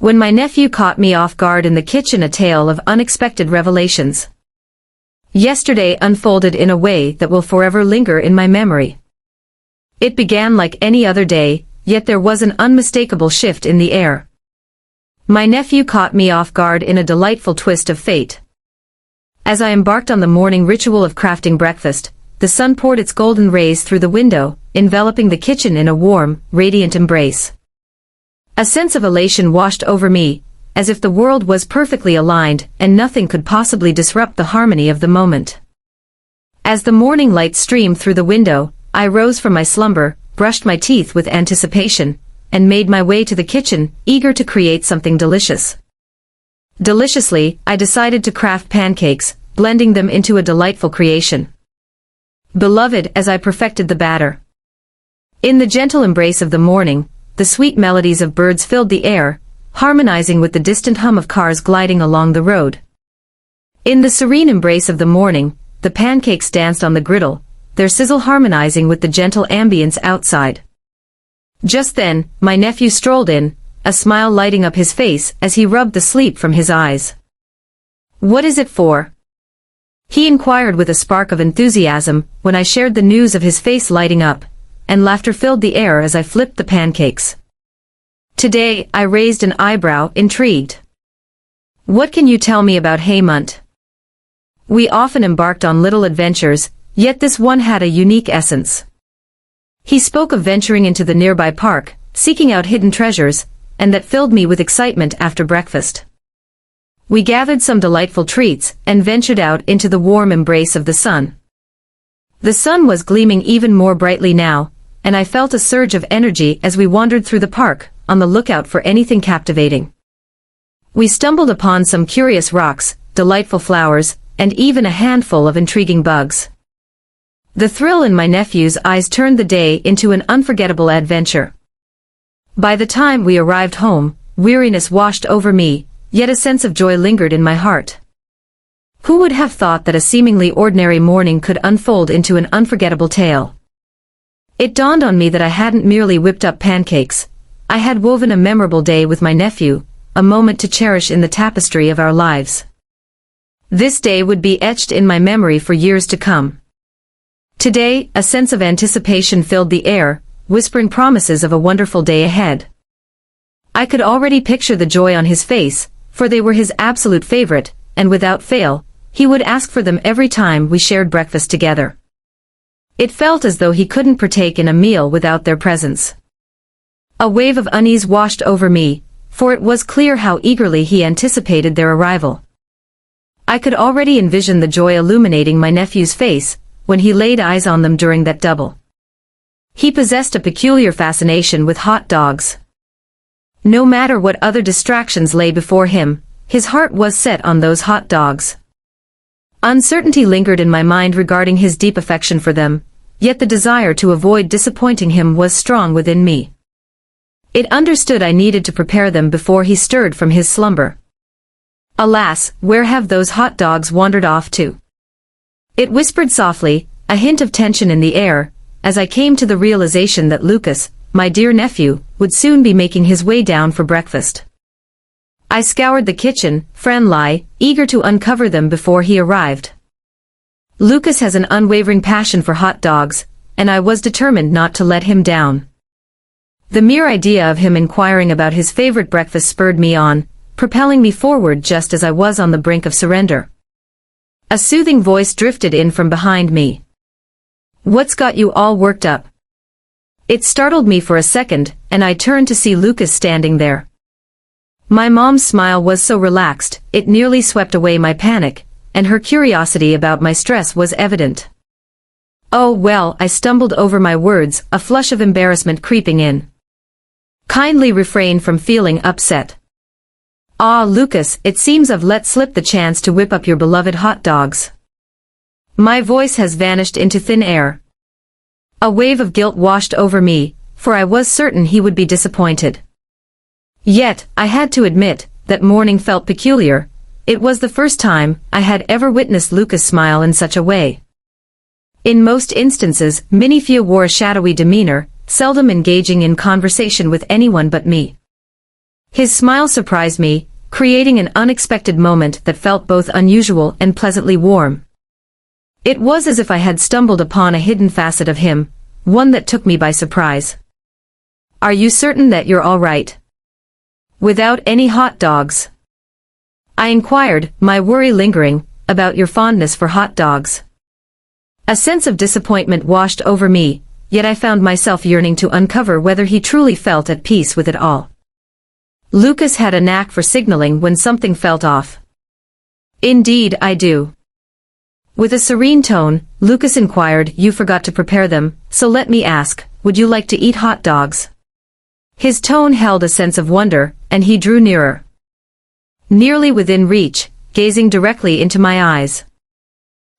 When my nephew caught me off guard in the kitchen, a tale of unexpected revelations. Yesterday unfolded in a way that will forever linger in my memory. It began like any other day, yet there was an unmistakable shift in the air. My nephew caught me off guard in a delightful twist of fate. As I embarked on the morning ritual of crafting breakfast, the sun poured its golden rays through the window, enveloping the kitchen in a warm, radiant embrace. A sense of elation washed over me, as if the world was perfectly aligned and nothing could possibly disrupt the harmony of the moment. As the morning light streamed through the window, I rose from my slumber, brushed my teeth with anticipation, and made my way to the kitchen, eager to create something delicious. Deliciously, I decided to craft pancakes, blending them into a delightful creation. Beloved, as I perfected the batter. In the gentle embrace of the morning, the sweet melodies of birds filled the air, harmonizing with the distant hum of cars gliding along the road. In the serene embrace of the morning, the pancakes danced on the griddle, their sizzle harmonizing with the gentle ambience outside. Just then, my nephew strolled in, a smile lighting up his face as he rubbed the sleep from his eyes. "What is it for?" he inquired with a spark of enthusiasm when I shared the news, of his face lighting up, and laughter filled the air as I flipped the pancakes. "Today," I raised an eyebrow, intrigued. "What can you tell me about Haymont?" We often embarked on little adventures, yet this one had a unique essence. He spoke of venturing into the nearby park, seeking out hidden treasures, and that filled me with excitement after breakfast. We gathered some delightful treats and ventured out into the warm embrace of the sun. The sun was gleaming even more brightly now, and I felt a surge of energy as we wandered through the park, on the lookout for anything captivating. We stumbled upon some curious rocks, delightful flowers, and even a handful of intriguing bugs. The thrill in my nephew's eyes turned the day into an unforgettable adventure. By the time we arrived home, weariness washed over me, yet a sense of joy lingered in my heart. Who would have thought that a seemingly ordinary morning could unfold into an unforgettable tale? It dawned on me that I hadn't merely whipped up pancakes, I had woven a memorable day with my nephew, a moment to cherish in the tapestry of our lives. This day would be etched in my memory for years to come. Today, a sense of anticipation filled the air, whispering promises of a wonderful day ahead. I could already picture the joy on his face, for they were his absolute favorite, and without fail, he would ask for them every time we shared breakfast together. It felt as though he couldn't partake in a meal without their presence. A wave of unease washed over me, for it was clear how eagerly he anticipated their arrival. I could already envision the joy illuminating my nephew's face, when he laid eyes on them during that double. He possessed a peculiar fascination with hot dogs. No matter what other distractions lay before him, his heart was set on those hot dogs. Uncertainty lingered in my mind regarding his deep affection for them, yet the desire to avoid disappointing him was strong within me. It understood I needed to prepare them before he stirred from his slumber. Alas, where have those hot dogs wandered off to? It whispered softly, a hint of tension in the air, as I came to the realization that Lucas, my dear nephew, would soon be making his way down for breakfast. I scoured the kitchen, friendly, eager to uncover them before he arrived. Lucas has an unwavering passion for hot dogs, and I was determined not to let him down. The mere idea of him inquiring about his favorite breakfast spurred me on, propelling me forward just as I was on the brink of surrender. A soothing voice drifted in from behind me. "What's got you all worked up?" It startled me for a second, and I turned to see Lucas standing there. My mom's smile was so relaxed, it nearly swept away my panic, and her curiosity about my stress was evident. "Oh well," I stumbled over my words, a flush of embarrassment creeping in. "Kindly refrain from feeling upset." "Ah, Lucas, it seems I've let slip the chance to whip up your beloved hot dogs." My voice has vanished into thin air. A wave of guilt washed over me, for I was certain he would be disappointed. Yet, I had to admit, that morning felt peculiar. It was the first time I had ever witnessed Lucas smile in such a way. In most instances, Nephew wore a shadowy demeanor, seldom engaging in conversation with anyone but me. His smile surprised me, creating an unexpected moment that felt both unusual and pleasantly warm. It was as if I had stumbled upon a hidden facet of him, one that took me by surprise. "Are you certain that you're all right? Without any hot dogs?" I inquired, my worry lingering, about your fondness for hot dogs. A sense of disappointment washed over me, yet I found myself yearning to uncover whether he truly felt at peace with it all. Lucas had a knack for signaling when something felt off. "Indeed I do." With a serene tone, Lucas inquired, "You forgot to prepare them, so let me ask, would you like to eat hot dogs?" His tone held a sense of wonder, and he drew nearer. Nearly within reach, gazing directly into my eyes.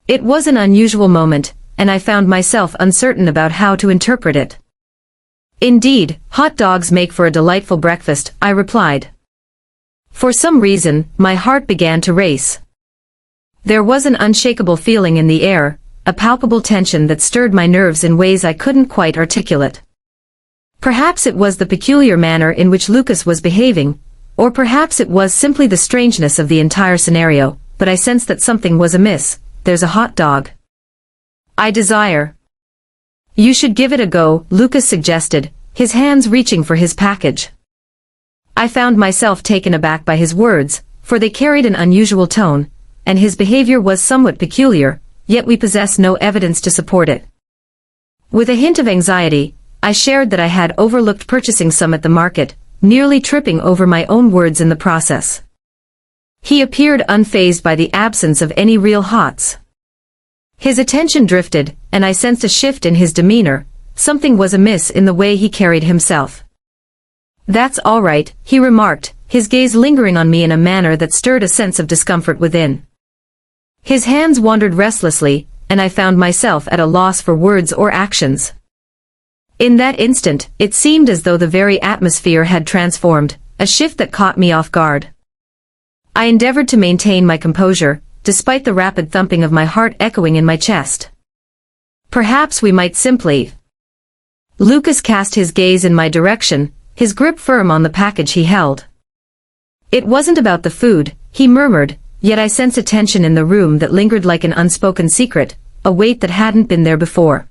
It was an unusual moment, and I found myself uncertain about how to interpret it. "Indeed, hot dogs make for a delightful breakfast," I replied. For some reason, my heart began to race. There was an unshakable feeling in the air, a palpable tension that stirred my nerves in ways I couldn't quite articulate. Perhaps it was the peculiar manner in which Lucas was behaving, or perhaps it was simply the strangeness of the entire scenario, but I sensed that something was amiss. "There's a hot dog I desire. You should give it a go," Lucas suggested, his hands reaching for his package. I found myself taken aback by his words, for they carried an unusual tone, and his behavior was somewhat peculiar, yet we possessed no evidence to support it. With a hint of anxiety, I shared that I had overlooked purchasing some at the market, nearly tripping over my own words in the process. He appeared unfazed by the absence of any real hots. His attention drifted, and I sensed a shift in his demeanor. Something was amiss in the way he carried himself. "That's all right," he remarked, his gaze lingering on me in a manner that stirred a sense of discomfort within. His hands wandered restlessly, and I found myself at a loss for words or actions. In that instant, it seemed as though the very atmosphere had transformed, a shift that caught me off guard. I endeavored to maintain my composure, despite the rapid thumping of my heart echoing in my chest. "Perhaps we might simply—" Lucas cast his gaze in my direction, his grip firm on the package he held. "It wasn't about the food," he murmured, yet I sensed a tension in the room that lingered like an unspoken secret, a weight that hadn't been there before.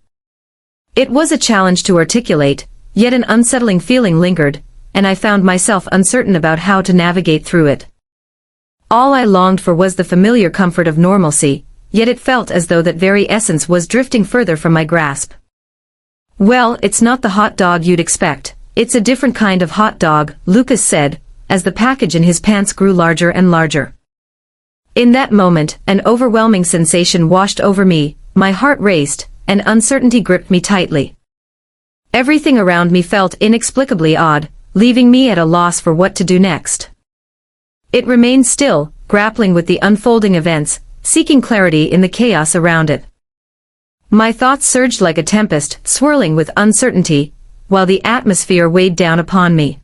It was a challenge to articulate, yet an unsettling feeling lingered, and I found myself uncertain about how to navigate through it. All I longed for was the familiar comfort of normalcy, yet it felt as though that very essence was drifting further from my grasp. "Well, it's not the hot dog you'd expect, it's a different kind of hot dog," Lucas said, as the package in his pants grew larger and larger. In that moment, an overwhelming sensation washed over me, my heart raced, and uncertainty gripped me tightly. Everything around me felt inexplicably odd, leaving me at a loss for what to do next. It remained still, grappling with the unfolding events, seeking clarity in the chaos around it. My thoughts surged like a tempest, swirling with uncertainty, while the atmosphere weighed down upon me.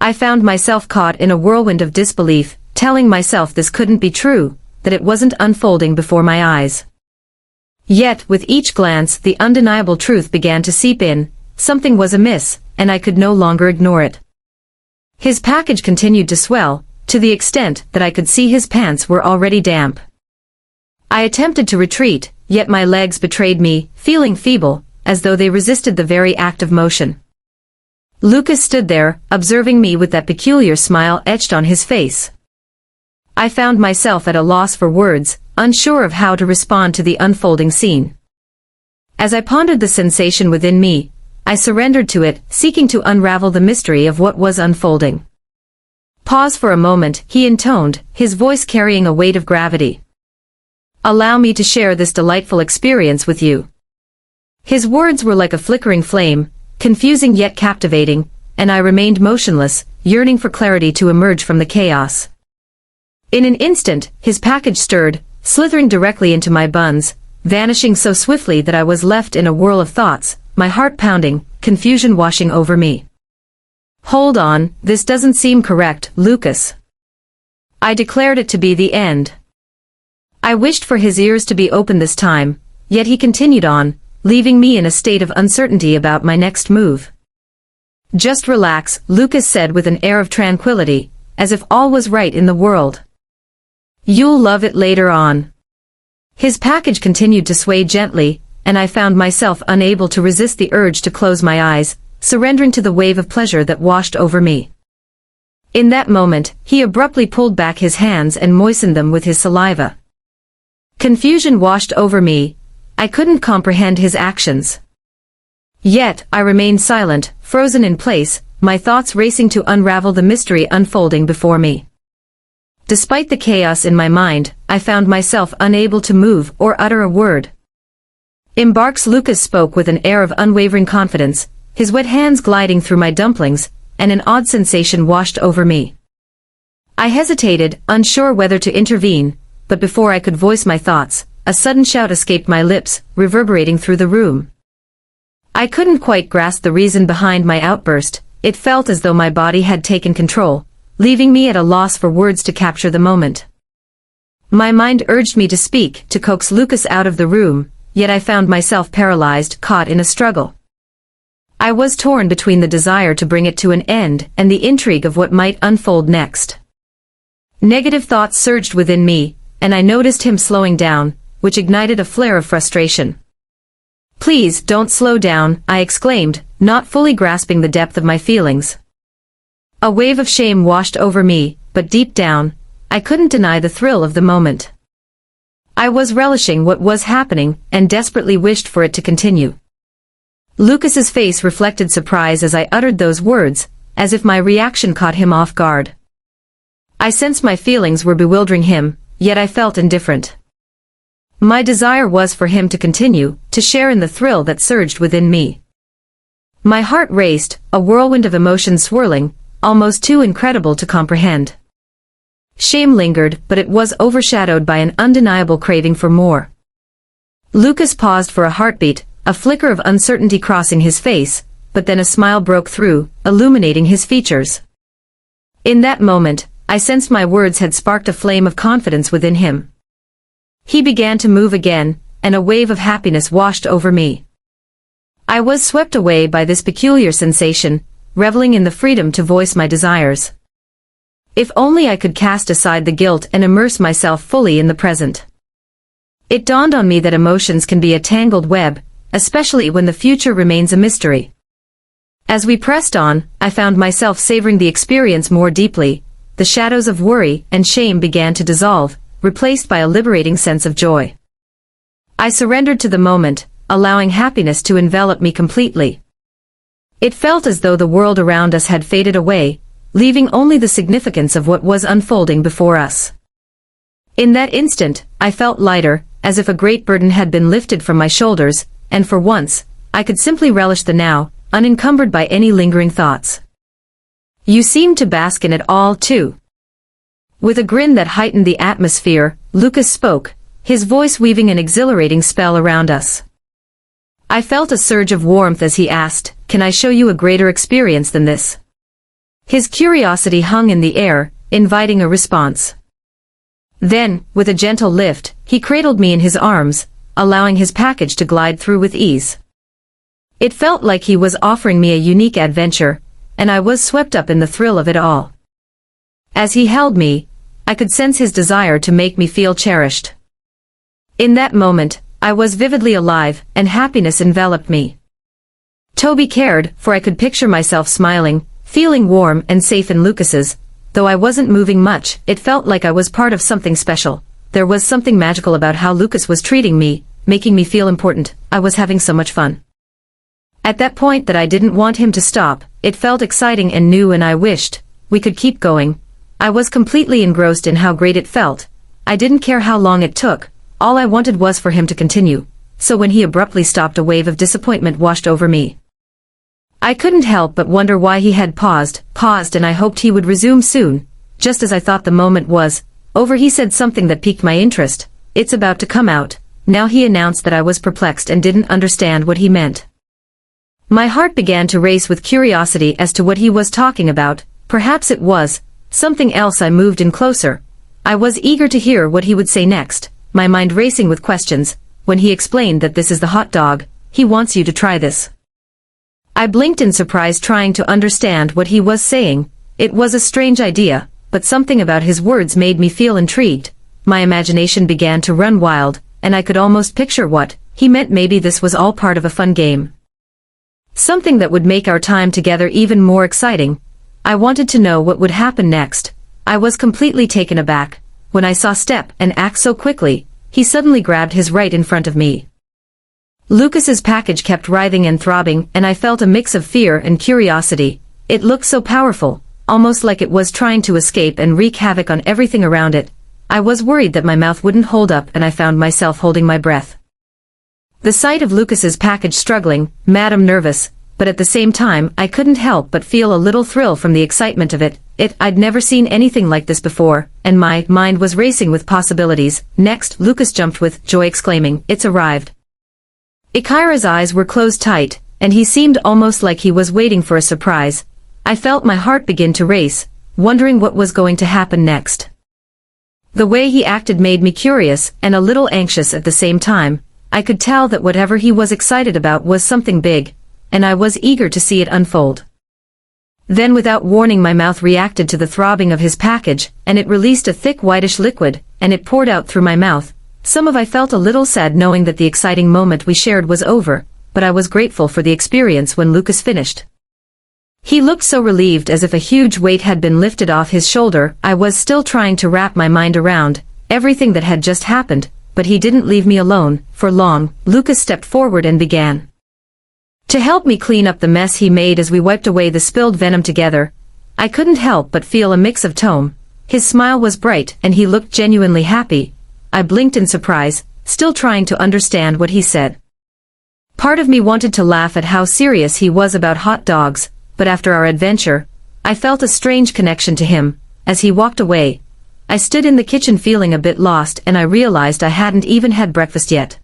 I found myself caught in a whirlwind of disbelief, telling myself this couldn't be true, that it wasn't unfolding before my eyes. Yet, with each glance, the undeniable truth began to seep in. Something was amiss, and I could no longer ignore it. His package continued to swell, to the extent that I could see his pants were already damp. I attempted to retreat, yet my legs betrayed me, feeling feeble, as though they resisted the very act of motion. Lucas stood there, observing me with that peculiar smile etched on his face. I found myself at a loss for words, unsure of how to respond to the unfolding scene. As I pondered the sensation within me, I surrendered to it, seeking to unravel the mystery of what was unfolding. "Pause for a moment," he intoned, his voice carrying a weight of gravity. "Allow me to share this delightful experience with you." His words were like a flickering flame, confusing yet captivating, and I remained motionless, yearning for clarity to emerge from the chaos. In an instant, his package stirred, slithering directly into my buns, vanishing so swiftly that I was left in a whirl of thoughts, my heart pounding, confusion washing over me. "Hold on, this doesn't seem correct, Lucas." I declared it to be the end. I wished for his ears to be open this time, yet he continued on, leaving me in a state of uncertainty about my next move. Just relax, Lucas said with an air of tranquility, as if all was right in the world. You'll love it later on. His package continued to sway gently, and I found myself unable to resist the urge to close my eyes, surrendering to the wave of pleasure that washed over me. In that moment, he abruptly pulled back his hands and moistened them with his saliva. Confusion washed over me. I couldn't comprehend his actions. Yet, I remained silent, frozen in place, my thoughts racing to unravel the mystery unfolding before me. Despite the chaos in my mind, I found myself unable to move or utter a word. Embarks Lucas spoke with an air of unwavering confidence, his wet hands gliding through my dumplings, and an odd sensation washed over me. I hesitated, unsure whether to intervene, but before I could voice my thoughts, a sudden shout escaped my lips, reverberating through the room. I couldn't quite grasp the reason behind my outburst. It felt as though my body had taken control, leaving me at a loss for words to capture the moment. My mind urged me to speak, to coax Lucas out of the room, yet I found myself paralyzed, caught in a struggle. I was torn between the desire to bring it to an end and the intrigue of what might unfold next. Negative thoughts surged within me, and I noticed him slowing down, which ignited a flare of frustration. Please don't slow down, I exclaimed, not fully grasping the depth of my feelings. A wave of shame washed over me, but deep down, I couldn't deny the thrill of the moment. I was relishing what was happening and desperately wished for it to continue. Lucas's face reflected surprise as I uttered those words, as if my reaction caught him off guard. I sensed my feelings were bewildering him, yet I felt indifferent. My desire was for him to continue, to share in the thrill that surged within me. My heart raced, a whirlwind of emotions swirling, almost too incredible to comprehend. Shame lingered, but it was overshadowed by an undeniable craving for more. Lucas paused for a heartbeat, a flicker of uncertainty crossing his face, but then a smile broke through, illuminating his features. In that moment, I sensed my words had sparked a flame of confidence within him. He began to move again, and a wave of happiness washed over me. I was swept away by this peculiar sensation, reveling in the freedom to voice my desires. If only I could cast aside the guilt and immerse myself fully in the present. It dawned on me that emotions can be a tangled web, especially when the future remains a mystery. As we pressed on, I found myself savoring the experience more deeply. The shadows of worry and shame began to dissolve, replaced by a liberating sense of joy. I surrendered to the moment, allowing happiness to envelop me completely. It felt as though the world around us had faded away, leaving only the significance of what was unfolding before us. In that instant, I felt lighter, as if a great burden had been lifted from my shoulders, and for once, I could simply relish the now, unencumbered by any lingering thoughts. You seemed to bask in it all, too. With a grin that heightened the atmosphere, Lucas spoke, his voice weaving an exhilarating spell around us. I felt a surge of warmth as he asked, "Can I show you a greater experience than this?" His curiosity hung in the air, inviting a response. Then, with a gentle lift, he cradled me in his arms, allowing his package to glide through with ease. It felt like he was offering me a unique adventure, and I was swept up in the thrill of it all. As he held me, I could sense his desire to make me feel cherished. In that moment, I was vividly alive, and happiness enveloped me. Toby cared, for I could picture myself smiling, feeling warm and safe in Lucas's. Though I wasn't moving much, it felt like I was part of something special. There was something magical about how Lucas was treating me, making me feel important. I was having so much fun. At that point that I didn't want him to stop, it felt exciting and new, and I wished we could keep going. I was completely engrossed in how great it felt. I didn't care how long it took, all I wanted was for him to continue. So when he abruptly stopped, a wave of disappointment washed over me. I couldn't help but wonder why he had paused, and I hoped he would resume soon. Just as I thought the moment was over, he said something that piqued my interest. "It's about to come out." Now he announced that I was perplexed and didn't understand what he meant. My heart began to race with curiosity as to what he was talking about. Perhaps it was something else. I moved in closer. I was eager to hear what he would say next, my mind racing with questions. When he explained that this is the hot dog, he wants you to try this. I blinked in surprise, trying to understand what he was saying. It was a strange idea, but something about his words made me feel intrigued. My imagination began to run wild, and I could almost picture what he meant. Maybe this was all part of a fun game. Something that would make our time together even more exciting. I wanted to know what would happen next. I was completely taken aback when I saw step and act so quickly. He suddenly grabbed his right in front of me. Lucas's package kept writhing and throbbing, and I felt a mix of fear and curiosity. It looked so powerful, almost like it was trying to escape and wreak havoc on everything around it. I was worried that my mouth wouldn't hold up, and I found myself holding my breath. The sight of Lucas's package struggling made me nervous, but at the same time I couldn't help but feel a little thrill from the excitement of it. I'd never seen anything like this before, and my mind was racing with possibilities. Next, Lucas jumped with joy, exclaiming, "It's arrived." Ikira's eyes were closed tight, and he seemed almost like he was waiting for a surprise. I felt my heart begin to race, wondering what was going to happen next. The way he acted made me curious and a little anxious at the same time. I could tell that whatever he was excited about was something big, and I was eager to see it unfold. Then, without warning, my mouth reacted to the throbbing of his package, and it released a thick whitish liquid, and it poured out through my mouth. I felt a little sad knowing that the exciting moment we shared was over, but I was grateful for the experience when Lucas finished. He looked so relieved, as if a huge weight had been lifted off his shoulder. I was still trying to wrap my mind around everything that had just happened, but he didn't leave me alone for long. Lucas stepped forward and began to help me clean up the mess he made as we wiped away the spilled venom together. I couldn't help but feel a mix of tone. His smile was bright and he looked genuinely happy. I blinked in surprise, still trying to understand what he said. Part of me wanted to laugh at how serious he was about hot dogs, but after our adventure, I felt a strange connection to him. As he walked away, I stood in the kitchen feeling a bit lost, and I realized I hadn't even had breakfast yet.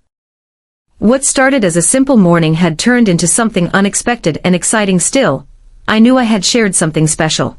What started as a simple morning had turned into something unexpected and exciting. Still, I knew I had shared something special.